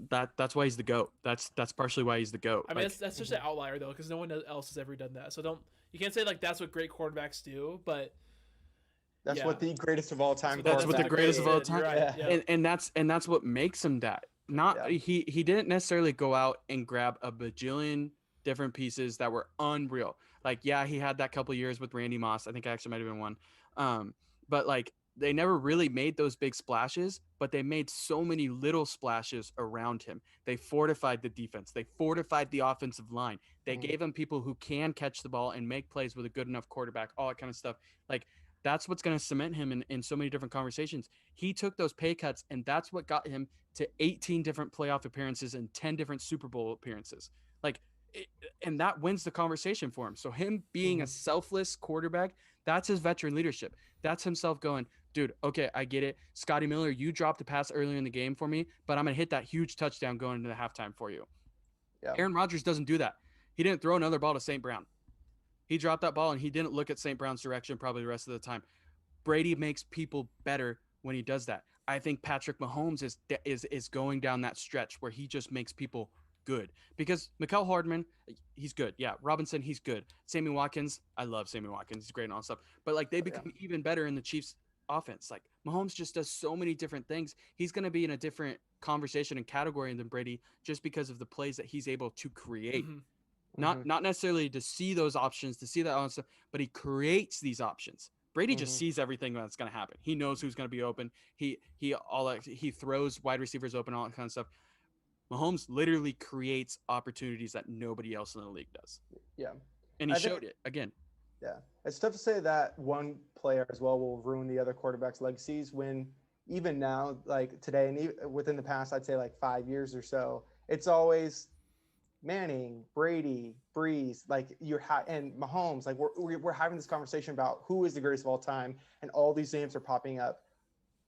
S3: that's why he's the GOAT. That's partially why he's the GOAT.
S2: I mean, that's just an outlier though, because no one else has ever done that. So you can't say like that's what great quarterbacks do, but.
S1: That's what the greatest of all time.
S3: That's what the greatest of all time.
S2: Right. Yeah.
S3: And that's what makes him that. He didn't necessarily go out and grab a bajillion different pieces that were unreal. Like he had that couple years with Randy Moss. I think actually might have been one. But like they never really made those big splashes, but they made so many little splashes around him. They fortified the defense. They fortified the offensive line. They gave him people who can catch the ball and make plays with a good enough quarterback, all that kind of stuff. Like that's what's going to cement him in so many different conversations. He took those pay cuts, and that's what got him to 18 different playoff appearances and 10 different Super Bowl appearances. And that wins the conversation for him. So him being a selfless quarterback, that's his veteran leadership. That's himself going, dude, okay, I get it. Scotty Miller, you dropped a pass earlier in the game for me, but I'm going to hit that huge touchdown going into the halftime for you. Yeah. Aaron Rodgers doesn't do that. He didn't throw another ball to St. Brown. He dropped that ball and he didn't look at St. Brown's direction probably the rest of the time. Brady makes people better when he does that. I think Patrick Mahomes is going down that stretch where he just makes people good, because Mecole Hardman, he's good. Yeah. Robinson, he's good. Sammy Watkins, I love Sammy Watkins. He's great and all that stuff. But like they become even better in the Chiefs offense. Like Mahomes just does so many different things. He's going to be in a different conversation and category than Brady just because of the plays that he's able to create. Not necessarily to see those options, to see that all stuff, but he creates these options. Brady just sees everything that's going to happen. He knows who's going to be open. He throws wide receivers open, all that kind of stuff. Mahomes literally creates opportunities that nobody else in the league does. Yeah. And he showed it again.
S1: Yeah. It's tough to say that one player as well will ruin the other quarterback's legacies, when even now, like today and within the past, I'd say like 5 years or so, it's always Manning, Brady, Breeze, like and Mahomes. Like we're having this conversation about who is the greatest of all time, and all these names are popping up.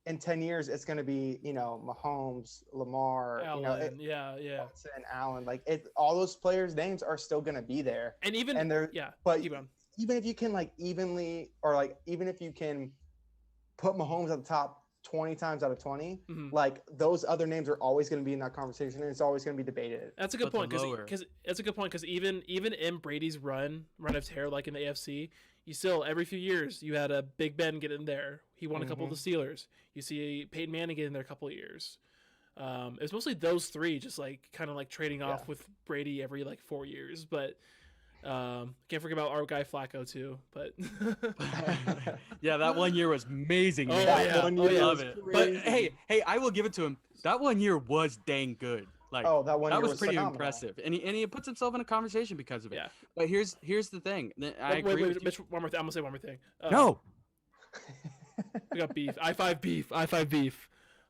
S1: In 10 years, it's going to be, Mahomes, Lamar,
S2: Allen,
S1: Watson, Allen. Like all those players' names are still going to be there.
S2: And even
S1: but even if you can even if you can put Mahomes at the top 20 times out of 20, like those other names are always going to be in that conversation, and it's always going to be debated.
S2: That's a good point, because even in Brady's run of terror, like in the AFC, you still every few years you had a Big Ben get in there. He won a couple of the Steelers. You see Peyton Manning get in there a couple of years. It was mostly those three, just like kind of like trading off with Brady every like 4 years, but. Can't forget about our guy Flacco too, but
S3: yeah, that 1 year was amazing.
S2: Oh yeah,
S3: I love it. But hey, I will give it to him. That 1 year was dang good. Like
S1: that was
S3: pretty
S1: phenomenal.
S3: impressive, and he puts himself in a conversation because of it.
S2: Yeah.
S3: But here's the thing. I agree with you.
S2: Mitch, one more thing. I'm gonna say one more thing.
S3: No.
S2: We got beef. I5 beef.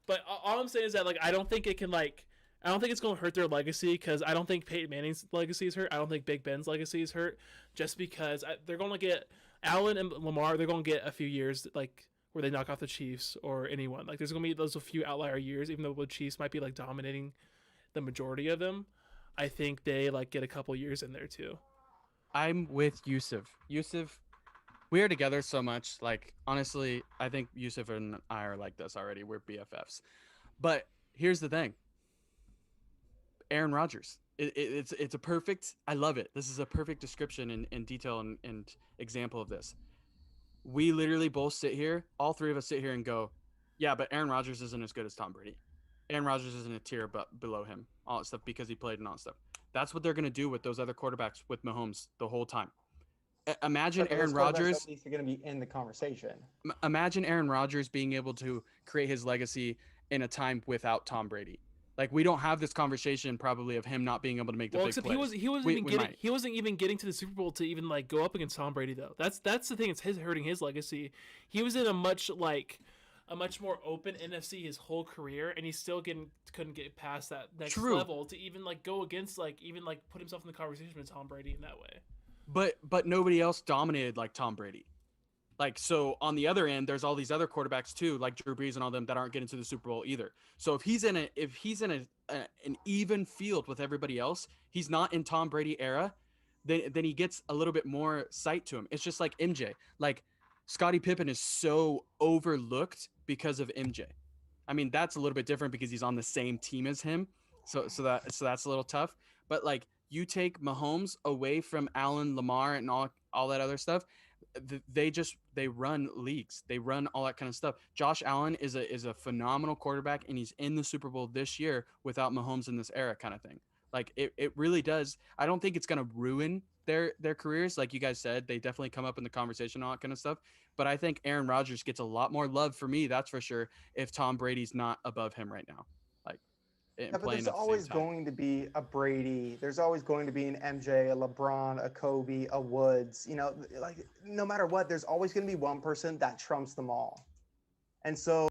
S2: But all I'm saying is that like I don't think it's going to hurt their legacy, because I don't think Peyton Manning's legacy is hurt. I don't think Big Ben's legacy is hurt, just because they're going to get Allen and Lamar. They're going to get a few years like where they knock off the Chiefs or anyone. Like there's going to be those a few outlier years, even though the Chiefs might be like dominating the majority of them. I think they like get a couple years in there too.
S3: I'm with Yusuf. We are together so much. Like honestly, I think Yusuf and I are like this already. We're BFFs. But here's the thing. Aaron Rodgers. It's a perfect. I love it. This is a perfect description and detail and example of this. we literally both sit here, all three of us sit here and go, yeah, but Aaron Rodgers isn't as good as Tom Brady. Aaron Rodgers isn't a tier but below him, all that stuff, because he played and all that stuff. That's what they're going to do with those other quarterbacks with Mahomes the whole time. Imagine Aaron Rodgers.
S1: At least are going to be in the conversation.
S3: Imagine Aaron Rodgers being able to create his legacy in a time without Tom Brady. Like, we don't have this conversation probably of him not being able to make the big plays.
S2: He wasn't even getting to the Super Bowl to even like go up against Tom Brady though. That's the thing. It's hurting his legacy. He was in a much more open NFC his whole career, and he still couldn't get past that next level to even like go against even put himself in the conversation with Tom Brady in that way.
S3: But nobody else dominated like Tom Brady. Like, so on the other end, there's all these other quarterbacks too, like Drew Brees and all them, that aren't getting to the Super Bowl either. So if he's in an even field with everybody else, he's not in Tom Brady era, then he gets a little bit more sight to him. It's just like MJ. Like, Scottie Pippen is so overlooked because of MJ. I mean, that's a little bit different because he's on the same team as him. So that's a little tough. But like, you take Mahomes away from Allen, Lamar, and all that other stuff, they run leagues. They run all that kind of stuff. Josh Allen is a phenomenal quarterback, and he's in the Super Bowl this year without Mahomes in this era, kind of thing. Like, it really does. I don't think it's going to ruin their careers. Like you guys said, they definitely come up in the conversation, all that kind of stuff. But I think Aaron Rodgers gets a lot more love for me, that's for sure, if Tom Brady's not above him right now.
S1: Yeah, but there's always going to be a Brady. There's always going to be an MJ, a LeBron, a Kobe, a Woods. You know, like, no matter what, there's always going to be one person that trumps them all. And so,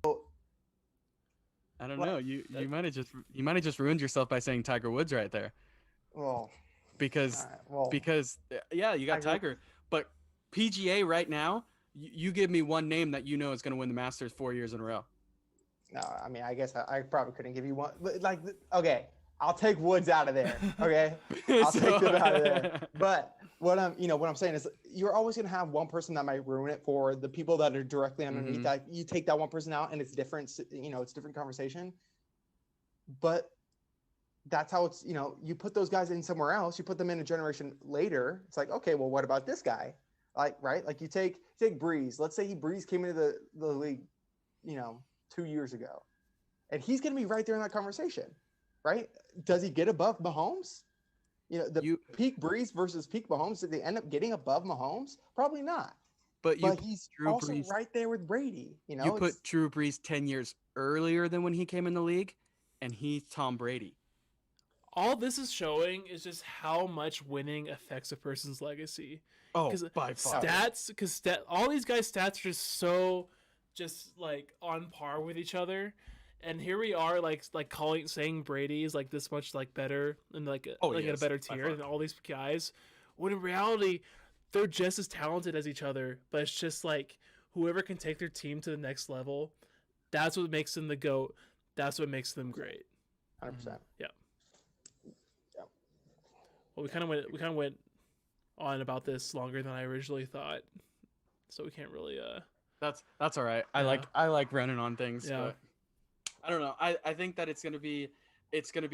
S3: I don't know. You might have just ruined yourself by saying Tiger Woods right there.
S1: Well,
S3: because yeah, you got Tiger, but PGA right now, you give me one name that you know is going to win the Masters 4 years in a row.
S1: No, I mean, I guess I probably couldn't give you one. Like, okay, I'll take Woods out of there. Okay, I'll take them out of there. But what I'm saying is, you're always gonna have one person that might ruin it for the people that are directly underneath.
S3: Mm-hmm.
S1: That you take that one person out, and it's different. It's different conversation. But that's how it's. You put those guys in somewhere else. You put them in a generation later. It's like, okay, well, what about this guy? Like, right? Like, you take Breeze. Let's say Breeze came into the league, 2 years ago, and he's going to be right there in that conversation, right? Does he get above Mahomes? Peak Breeze versus peak Mahomes, did they end up getting above Mahomes? Probably not. But he's also Brees, right there with Brady. You
S3: put Drew Brees 10 years earlier than when he came in the league, and he's Tom Brady.
S2: All this is showing is just how much winning affects a person's legacy.
S3: Oh, by far.
S2: All these guys' stats are just like on par with each other, and here we are saying Brady is like this much like better and in a better tier than all these guys, when in reality they're just as talented as each other, but it's just like whoever can take their team to the next level, that's what makes them the GOAT. That's what makes them great.
S1: 100%.
S2: Yeah. Well, we kind of went on about this longer than I originally thought, so we can't really
S3: That's all right.
S2: Yeah.
S3: I like running on things.
S2: Yeah.
S3: But I don't know. I think that it's gonna be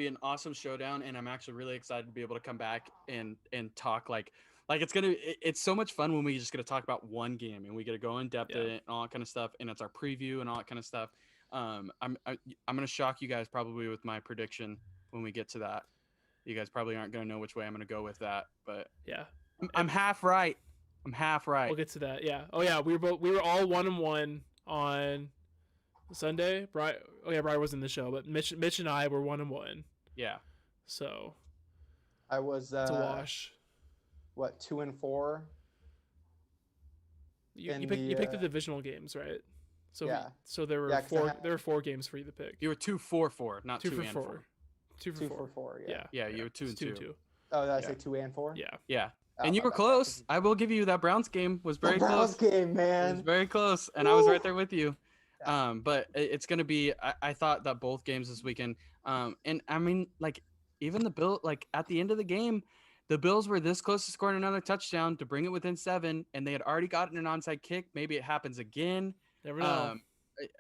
S3: an awesome showdown, and I'm actually really excited to be able to come back and talk like it's so much fun when we just get to talk about one game and we get to go in depth in it and all that kind of stuff, and it's our preview and all that kind of stuff. I'm gonna shock you guys probably with my prediction when we get to that. You guys probably aren't gonna know which way I'm gonna go with that, but
S2: yeah,
S3: I'm half right.
S2: We'll get to that. Yeah. Oh yeah, we were all 1-1 on Sunday. Brian wasn't in the show, but Mitch and I were 1-1.
S3: Yeah.
S2: So
S1: I was
S2: it's a wash.
S1: What, 2-4?
S2: You picked the divisional games, right? So
S1: yeah.
S2: So there were there were 4 games for you to pick.
S3: You were 2-4-4, not 2 and 4.
S2: 2 for 4.
S1: Yeah.
S3: Yeah, you were 2 and 2.
S1: Oh, did I say 2 and 4?
S2: Yeah.
S3: Yeah. And you were close. I will give you that Browns game was very close.
S1: Browns game, man.
S3: It was very close, and I was right there with you. But it's gonna be. I thought that both games this weekend. And I mean, like, even the Bill, like, at the end of the game, the Bills were this close to scoring another touchdown to bring it within 7, and they had already gotten an onside kick. Maybe it happens again.
S2: Never know.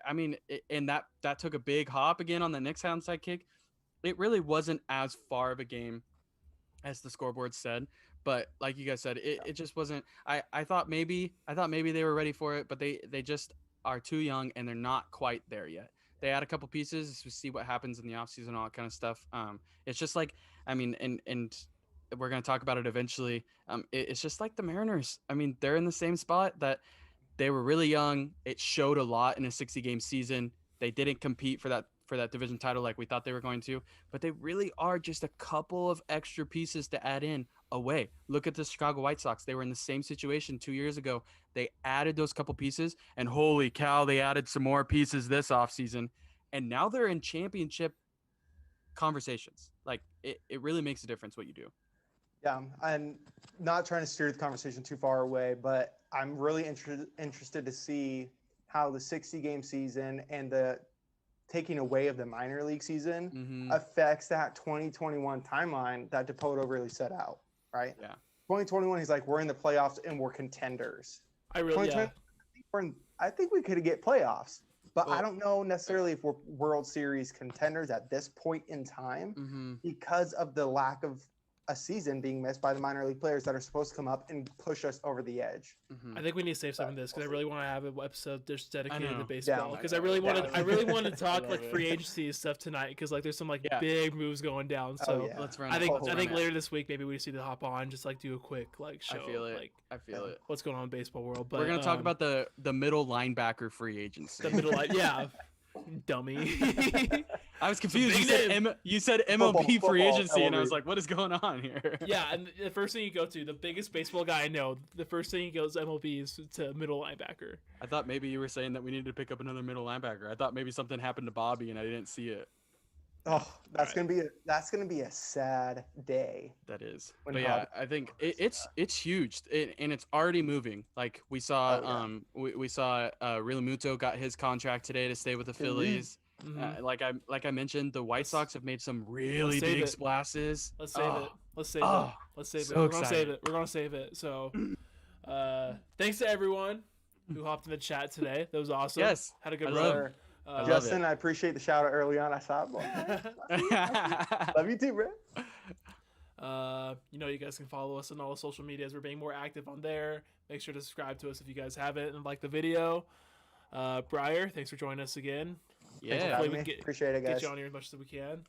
S3: I mean, and that took a big hop again on the next onside kick. It really wasn't as far of a game as the scoreboard said. But like you guys said, it just wasn't. I thought maybe they were ready for it, but they just are too young and they're not quite there yet. They add a couple pieces to see what happens in the offseason and all that kind of stuff. It's just like, I mean, and we're gonna talk about it eventually. It's just like the Mariners. I mean, they're in the same spot that they were really young. It showed a lot in a 60-game season. They didn't compete for that division title like we thought they were going to, but they really are just a couple of extra pieces to add in away. Look at the Chicago White Sox. They were in the same situation 2 years ago. They added those couple pieces, and holy cow, they added some more pieces this offseason. And now they're in championship conversations. Like, it really makes a difference what you do.
S1: Yeah, I'm not trying to steer the conversation too far away, but I'm really interested to see how the 60-game season and the taking away of the minor league season affects that 2021 timeline that Dipoto really set out, right?
S3: Yeah.
S1: 2021, he's like, we're in the playoffs and we're contenders. I think we could get playoffs, but I don't know necessarily if we're World Series contenders at this point in time because of the lack of a season being missed by the minor league players that are supposed to come up and push us over the edge.
S2: I think we need to save some of this because I really want to have an episode just dedicated to baseball because I really want to talk like free agency stuff tonight because like there's some like big moves going down. So
S3: let's run.
S2: I think later this week maybe we just need to hop on just like do a quick like show.
S3: I feel it.
S2: What's going on in baseball world? But
S3: we're gonna talk about the middle linebacker free agency.
S2: The middle line, yeah. Dummy.
S3: I was confused. You said MLB free agency, and I was like, "What is going on here?"
S2: Yeah, and the first thing you go to, the biggest baseball guy I know, the first thing he goes MLB is to middle linebacker.
S3: I thought maybe you were saying that we needed to pick up another middle linebacker. I thought maybe something happened to Bobby, and I didn't see it.
S1: Oh, that's gonna be a sad day.
S3: That is. But yeah, I think it's huge, and it's already moving. Like we saw, we saw Realmuto got his contract today to stay with the Phillies. Like I mentioned, the White Sox have made some really big splashes.
S2: Let's save it. Let's save it. Let's save it. We're gonna save it. We're gonna save it. So, thanks to everyone who hopped in the chat today. That was awesome.
S3: Yes,
S2: had a good run.
S1: Justin, I appreciate the shout out early on. I saw it. Love you too, bro.
S2: You guys can follow us on all the social medias. We're being more active on there. Make sure to subscribe to us if you guys haven't and like the video. Briar, thanks for joining us again.
S1: Yeah, appreciate it, guys.
S2: Get you on here as much as we can.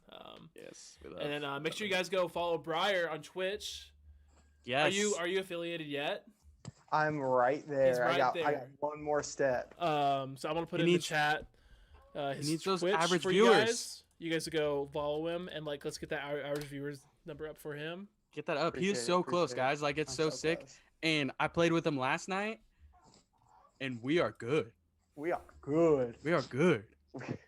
S3: Yes,
S2: and then make sure you guys go follow Briar on Twitch.
S3: Yes.
S2: Are you affiliated yet?
S1: I'm right there.
S2: He's right
S1: I got one more step.
S2: So I'm gonna put in the chat. His
S3: needs
S2: Twitch
S3: those average
S2: for
S3: viewers.
S2: You guys go follow him and like let's get that average viewers number up for him.
S3: Get that up. He is so close, guys. Like it's so sick. Close. And I played with him last night, and we are good.
S1: We are good.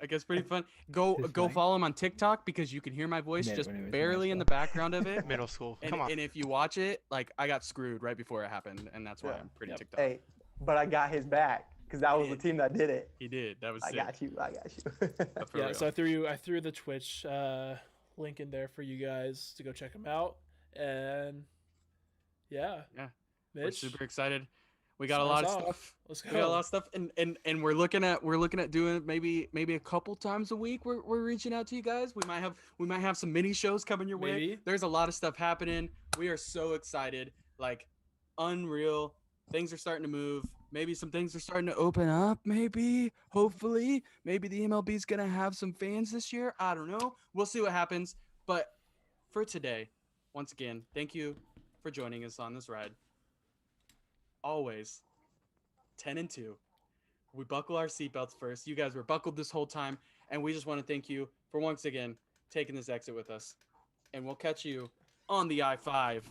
S3: I guess pretty fun. Go follow him on TikTok because you can hear my voice just barely in the background of it.
S4: Middle school.
S3: Come on. And if you watch it, like I got screwed right before it happened, and that's why I'm pretty TikTok.
S1: Hey, but I got his back because that was the team that did it.
S3: He did. That was.
S1: I got you.
S2: Yeah. Real. So I threw the Twitch link in there for you guys to go check him out, and yeah. Mitch,
S3: we're super excited. We got a lot of stuff.
S2: Let's go.
S3: We got a lot of stuff, and we're looking at doing maybe a couple times a week. We're reaching out to you guys. We might have some mini shows coming your way. There's a lot of stuff happening. We are so excited, like unreal. Things are starting to move. Maybe some things are starting to open up. Maybe, hopefully, maybe the MLB is gonna have some fans this year. I don't know. We'll see what happens. But for today, once again, thank you for joining us on this ride. Always 10-2. We buckle our seatbelts first. You guys were buckled this whole time, and we just want to thank you for once again taking this exit with us. And we'll catch you on the I-5.